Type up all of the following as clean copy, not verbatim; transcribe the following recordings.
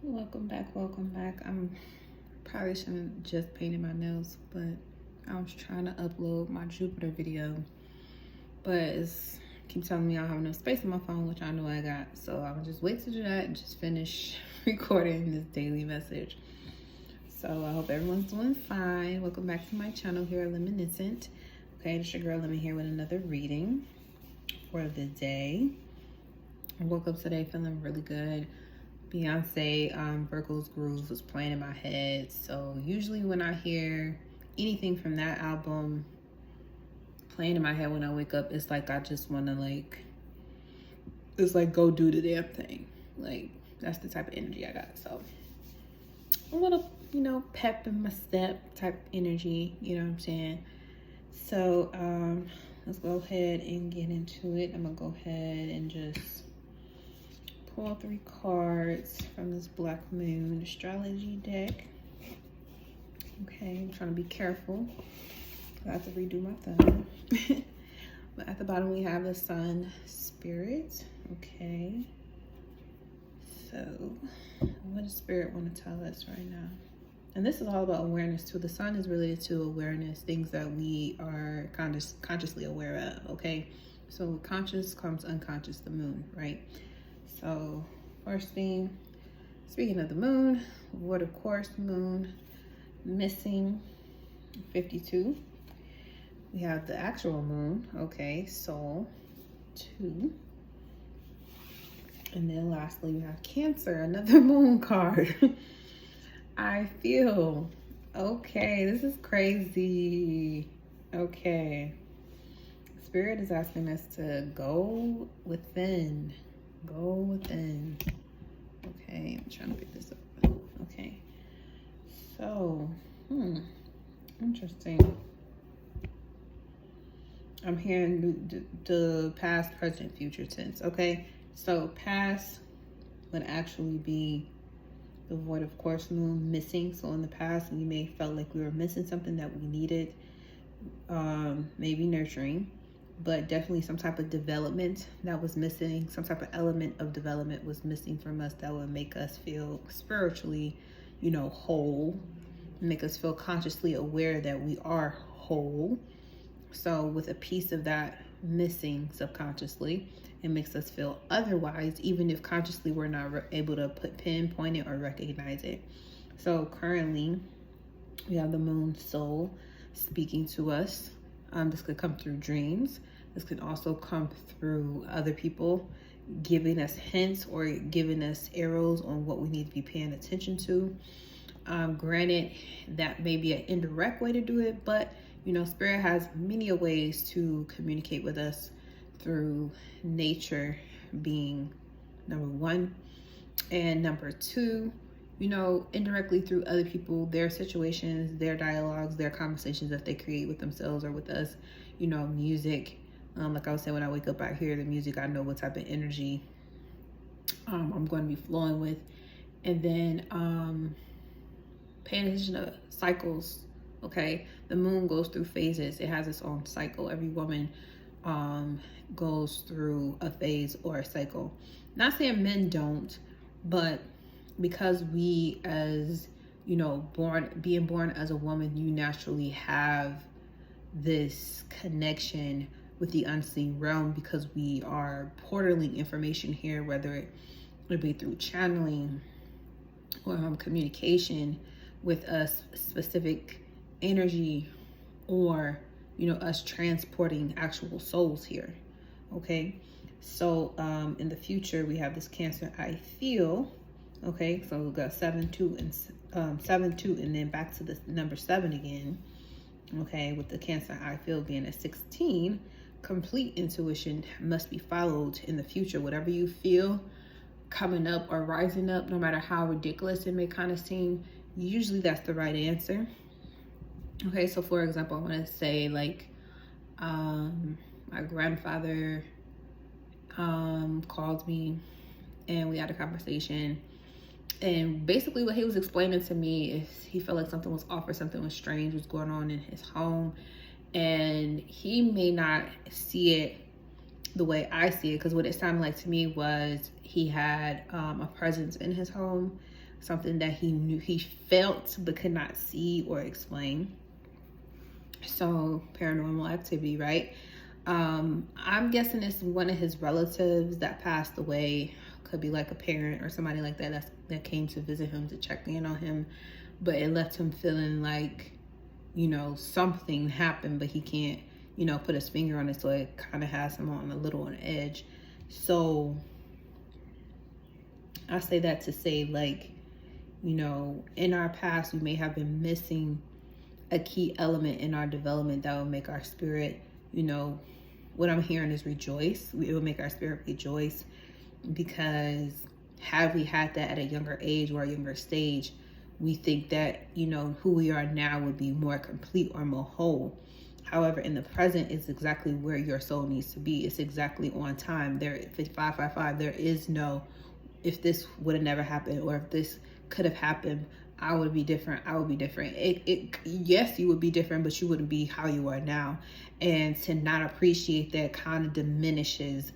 Welcome back. I'm probably shouldn't just painted my nails, but I was trying to upload my Jupiter video, but it's keep telling me I don't have enough space on my phone, which I know I got. So I'll just wait to do that and just finish recording this daily message. So I hope everyone's doing fine. Welcome back to my channel here at Reminiscent. Okay, it's your girl Lemon here with another reading for the day. I woke up today feeling really good. Beyonce, Virgo's Groove was playing in my head. So usually when I hear anything from that album playing in my head when I wake up, it's like I just want to it's like go do the damn thing. Like that's the type of energy I got. So a little, pep in my step type energy, you know what I'm saying? So let's go ahead and get into it. I'm gonna go ahead and just pull 3 cards from this Black Moon astrology deck. Okay, I'm trying to be careful. I have to redo my thumb. But at the bottom we have the Sun Spirit. Okay. So what does Spirit want to tell us right now? And this is all about awareness too. The Sun is related to awareness, things that we are consciously aware of, okay? So with conscious comes unconscious, the moon, right? So first thing, speaking of the moon, what of course, moon missing 52. We have the actual moon, okay, Soul 2. And then lastly, we have Cancer, another moon card. I feel, okay, this is crazy. Okay. Spirit is asking us to go within. Go within. Okay, I'm trying to pick this up. Okay. So, interesting. I'm hearing the past, present, future tense. Okay. So past would actually be the void of course moon missing. So in the past, we may felt like we were missing something that we needed, maybe nurturing, but definitely some type of development that was missing, some type of element of development was missing from us that would make us feel spiritually, whole, make us feel consciously aware that we are whole. So with a piece of that missing subconsciously, it makes us feel otherwise, even if consciously we're not able to pinpoint it or recognize it. So currently we have the moon soul speaking to us. This could come through dreams. This could also come through other people giving us hints or giving us arrows on what we need to be paying attention to. Granted, that may be an indirect way to do it, but Spirit has many ways to communicate with us, through nature being number 1, and number 2, indirectly through other people, their situations, their dialogues, their conversations that they create with themselves or with us, music. Like I was saying, when I wake up, I hear the music, I know what type of energy I'm going to be flowing with. And then paying attention to cycles. Okay, the moon goes through phases. It has its own cycle. Every woman goes through a phase or a cycle. Not saying men don't, but because we, as being born as a woman, you naturally have this connection with the unseen realm, because we are portaling information here, whether it be through channeling or communication with a specific energy, or us transporting actual souls here. Okay, so in the future we have this Cancer, I feel. Okay, so we've got 7 2 and 7 2, and then back to the number 7 again. Okay, with the Cancer, I feel being a 16. Complete intuition must be followed in the future. Whatever you feel coming up or rising up, no matter how ridiculous it may kind of seem, usually that's the right answer. Okay, so for example, I want to say my grandfather called me and we had a conversation, and basically what he was explaining to me is he felt like something was off or something was strange was going on in his home, and he may not see it the way I see it, because what it sounded like to me was he had a presence in his home, something that he knew, he felt but could not see or explain. So paranormal activity, right? I'm guessing it's one of his relatives that passed away. Could be like a parent or somebody like that that came to visit him to check in on him, but it left him feeling like, you know, something happened, but he can't, you know, put his finger on it, so it kind of has him on a little on edge. So I say that to say, like, you know, in our past we may have been missing a key element in our development that will make our spirit, you know, what I'm hearing is rejoice. It will make our spirit rejoice, because had we had that at a younger age or a younger stage, we think that, you know, who we are now would be more complete or more whole. However, in the present is exactly where your soul needs to be. It's exactly on time. There, 555, there is no, if this would have never happened, or if this could have happened, I would be different. I would be different. Yes, you would be different, but you wouldn't be how you are now. And to not appreciate that kind of diminishes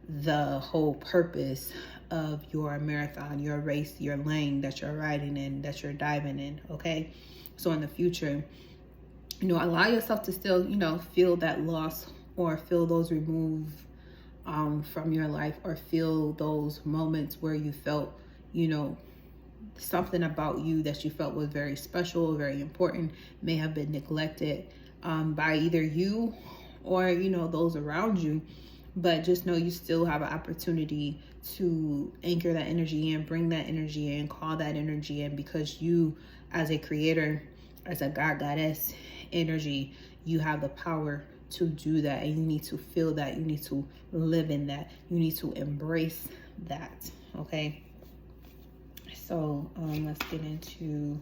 the whole purpose of your marathon, your race, your lane that you're riding in, that you're diving in. Okay. So in the future, you know, allow yourself to still, you know, feel that loss, or feel those removed from your life, or feel those moments where you felt, you know, something about you that you felt was very special, very important, may have been neglected by either you or, you know, those around you. But just know you still have an opportunity to anchor that energy in, bring that energy in, call that energy in, because you, as a creator, as a god, goddess energy, you have the power to do that. And you need to feel that. You need to live in that. You need to embrace that. Okay. So let's get into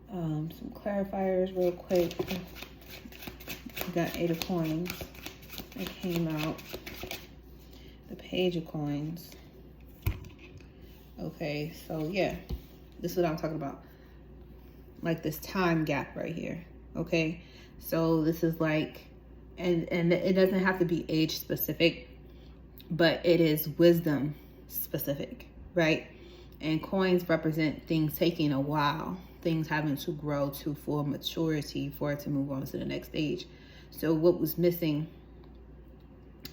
some clarifiers real quick. We got 8 of coins that came out. The Page of Coins. Okay, so yeah, this is what I'm talking about. Like this time gap right here. Okay, so this is like, and it doesn't have to be age specific, but it is wisdom specific, right? And coins represent things taking a while, things having to grow to full maturity for it to move on to the next stage. So what was missing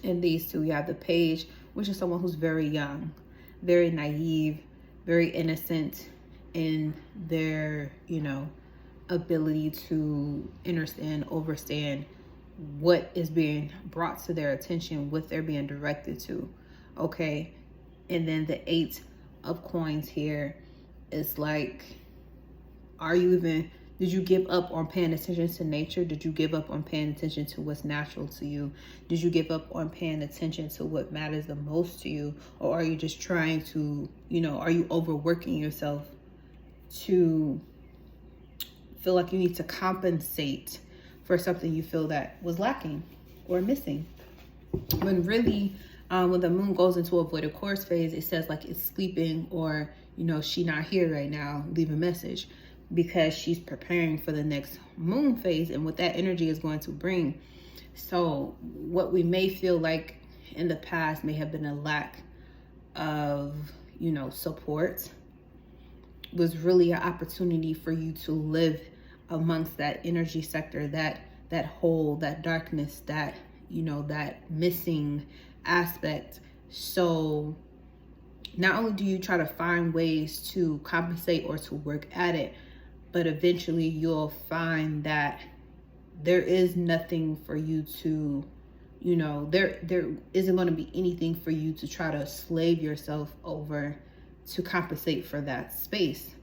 in these two, you have the Page, which is someone who's very young, very naive, very innocent in their, you know, ability to understand, overstand what is being brought to their attention, what they're being directed to. Okay. And then the 8 of coins here is like, did you give up on paying attention to nature? Did you give up on paying attention to what's natural to you? Did you give up on paying attention to what matters the most to you? Or are you just trying to, you know, are you overworking yourself to feel like you need to compensate for something you feel that was lacking or missing? When really, when the moon goes into a voided course phase, it says like it's sleeping, or, you know, she not here right now, leave a message, because she's preparing for the next moon phase and what that energy is going to bring. So what we may feel like in the past may have been a lack of, you know, support, was really an opportunity for you to live amongst that energy sector, that hole, that darkness, that, you know, that missing aspect. So not only do you try to find ways to compensate or to work at it, but eventually you'll find that there is nothing for you to, you know, there isn't going to be anything for you to try to slave yourself over to compensate for that space.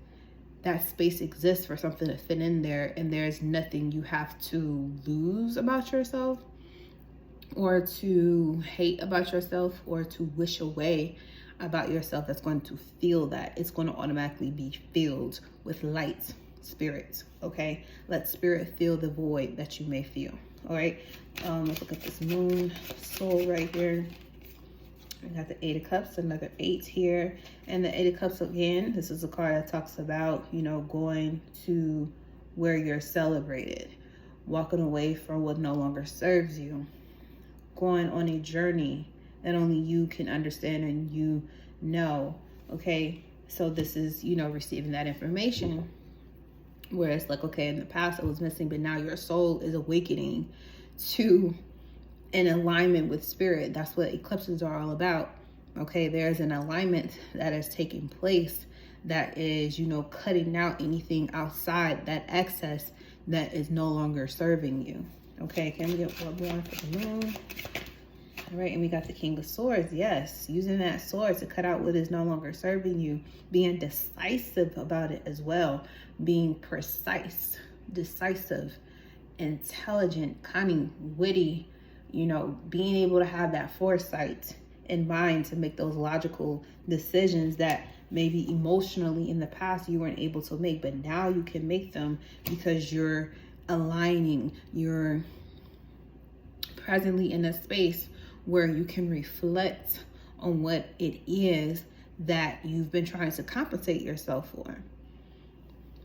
That space exists for something to fit in there, and there's nothing you have to lose about yourself, or to hate about yourself, or to wish away about yourself that's going to feel that. It's going to automatically be filled with light, spirit. Okay, let spirit fill the void that you may feel. All right, let's look at this moon soul right here. We got the 8 of Cups, another 8 here, and the 8 of Cups again. This is a card that talks about, you know, going to where you're celebrated, walking away from what no longer serves you, going on a journey that only you can understand and you know. Okay, So this is, you know, receiving that information where it's like, okay, in the past it was missing, but now your soul is awakening to an alignment with spirit. That's what eclipses are all about. Okay, there's an alignment that is taking place that is, you know, cutting out anything outside that excess that is no longer serving you. Okay, can we get one for the moon? All right, and we got the King of Swords. Yes, using that sword to cut out what is no longer serving you, being decisive about it as well, being precise, decisive, intelligent, cunning, witty, you know, being able to have that foresight in mind to make those logical decisions that maybe emotionally in the past you weren't able to make, but now you can make them because you're aligning, you're presently in a space where you can reflect on what it is that you've been trying to compensate yourself for.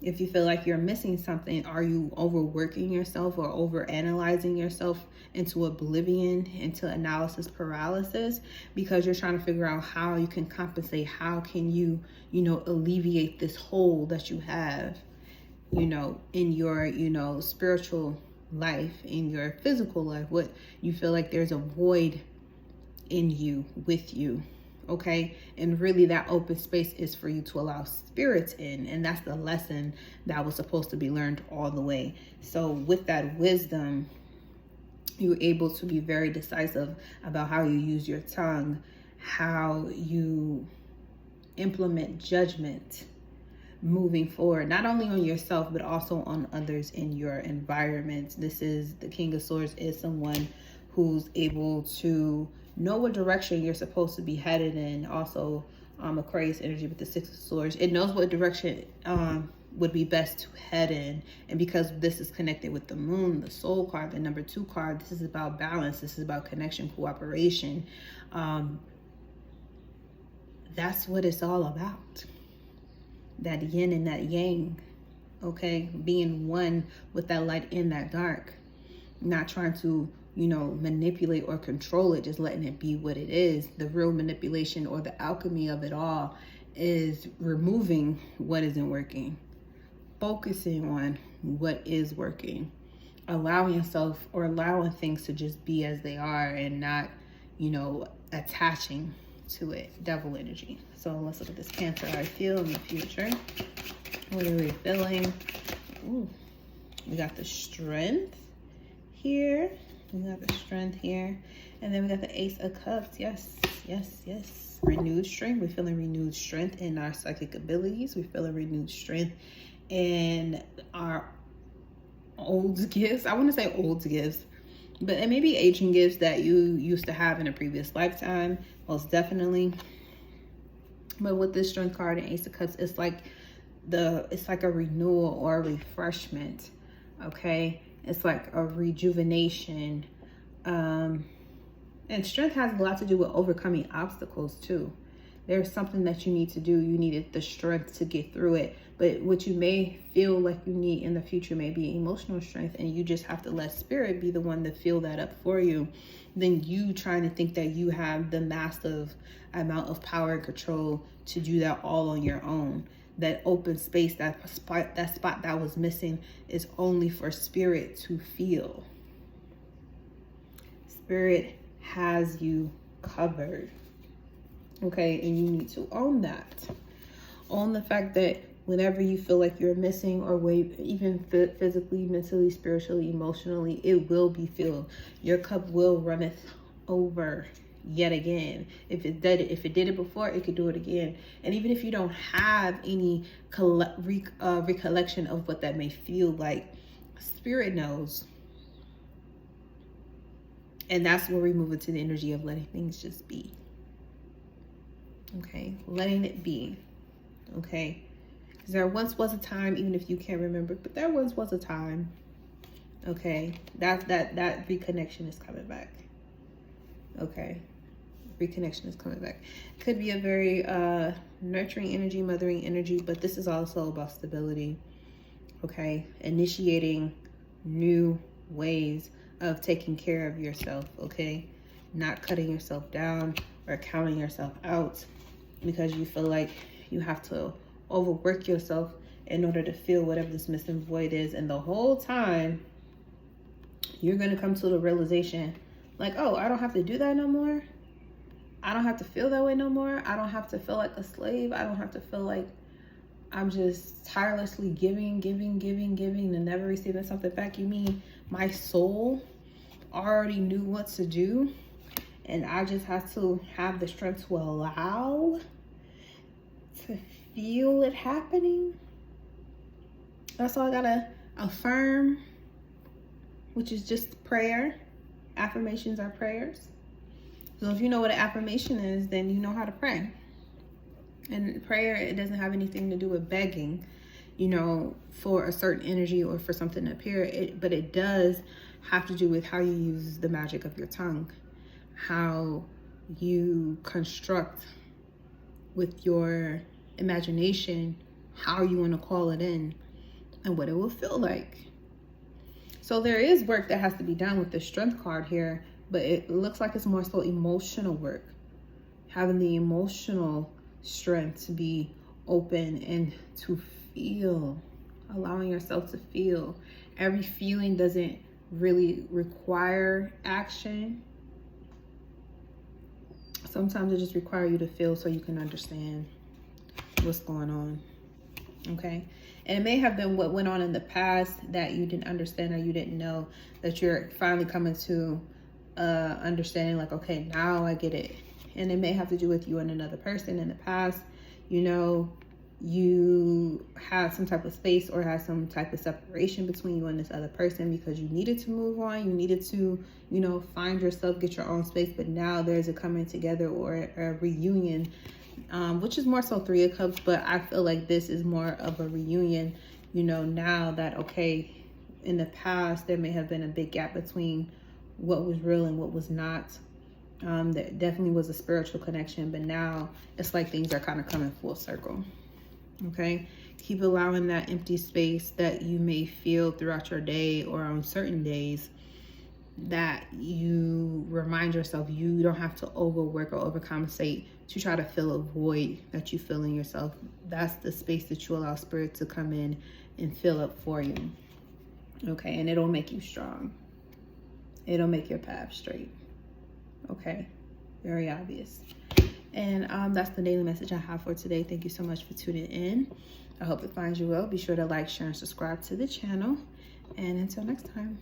If you feel like you're missing something, are you overworking yourself or overanalyzing yourself into oblivion, into analysis paralysis, because you're trying to figure out how you can compensate, how can you, you know, alleviate this hole that you have, you know, in your, you know, spiritual life, in your physical life, what you feel like there's a void in you, with you. Okay, and really that open space is for you to allow spirits in, and that's the lesson that was supposed to be learned all the way. So with that wisdom, you're able to be very decisive about how you use your tongue, how you implement judgment moving forward, not only on yourself but also on others in your environment. This is the King of Swords, is someone who's able to know what direction you're supposed to be headed in. Also, Aquarius energy with the Six of Swords, it knows what direction would be best to head in. And because this is connected with the moon, the soul card, the number 2 card, this is about balance, this is about connection, cooperation. That's what it's all about, that yin and that yang. Okay, being one with that light and that dark, not trying to, you know, manipulate or control it, just letting it be what it is. The real manipulation or the alchemy of it all is removing what isn't working, focusing on what is working, allowing yourself or allowing things to just be as they are and not, you know, attaching to it. Devil energy. So let's look at this Cancer. I feel in the future. What are we feeling? Ooh, we got the Strength here. We got the Strength here. And then we got the Ace of Cups. Yes, yes, yes. Renewed strength. We're feeling renewed strength in our psychic abilities. We're feeling renewed strength in our old gifts. I want to say old gifts, but it may be ancient gifts that you used to have in a previous lifetime, most definitely. But with this Strength card and Ace of Cups, it's like a renewal or a refreshment. Okay, it's like a rejuvenation. And strength has a lot to do with overcoming obstacles too. There's something that you need to do. You needed the strength to get through it. But what you may feel like you need in the future may be emotional strength, and you just have to let spirit be the one to fill that up for you. Then you trying to think that you have the massive amount of power and control to do that all on your own. That open space, that spot that was missing, is only for spirit to feel. Spirit has you covered. Okay, and you need to own that. Own the fact that whenever you feel like you're missing, or even physically, mentally, spiritually, emotionally, it will be filled. Your cup will runneth over yet again. If it did it before, it could do it again. And even if you don't have any recollection of what that may feel like, spirit knows. And that's where we move into the energy of letting things just be. Okay, letting it be. Okay, because there once was a time, even if you can't remember, but there once was a time. Okay, that reconnection is coming back. Okay, reconnection is coming back. Could be a very nurturing energy, mothering energy, but this is also about stability. Okay, initiating new ways of taking care of yourself. Okay, not cutting yourself down or counting yourself out because you feel like you have to overwork yourself in order to feel whatever this missing void is. And the whole time, you're going to come to the realization, like, oh, I don't have to do that no more. I don't have to feel that way no more. I don't have to feel like a slave. I don't have to feel like I'm just tirelessly giving, and never receiving something back. You mean my soul already knew what to do, and I just have to have the strength to allow to feel it happening? That's all I gotta affirm, which is just prayer. Affirmations are prayers. So if you know what an affirmation is, then you know how to pray. And prayer, it doesn't have anything to do with begging, you know, for a certain energy or for something to appear. But it does have to do with how you use the magic of your tongue, how you construct with your imagination, how you want to call it in, and what it will feel like. So there is work that has to be done with the Strength card here, but it looks like it's more so emotional work. Having the emotional strength to be open and to feel, allowing yourself to feel. Every feeling doesn't really require action. Sometimes it just requires you to feel so you can understand what's going on. Okay, and it may have been what went on in the past that you didn't understand or you didn't know, that you're finally coming to understanding, like, okay, now I get it. And it may have to do with you and another person in the past. You know, you had some type of space or had some type of separation between you and this other person because you needed to move on. You needed to, you know, find yourself, get your own space. But now there's a coming together or a reunion, which is more so Three of Cups. But I feel like this is more of a reunion, you know, now that, okay, in the past, there may have been a big gap between what was real and what was not. There definitely was a spiritual connection, but now it's like things are kind of coming full circle. Okay, keep allowing that empty space that you may feel throughout your day or on certain days, that you remind yourself you don't have to overwork or overcompensate to try to fill a void that you feel in yourself. That's the space that you allow spirit to come in and fill up for you. Okay, and it'll make you strong. It'll make your path straight. Okay, very obvious. And that's the daily message I have for today. Thank you so much for tuning in. I hope it finds you well. Be sure to like, share, and subscribe to the channel. And until next time.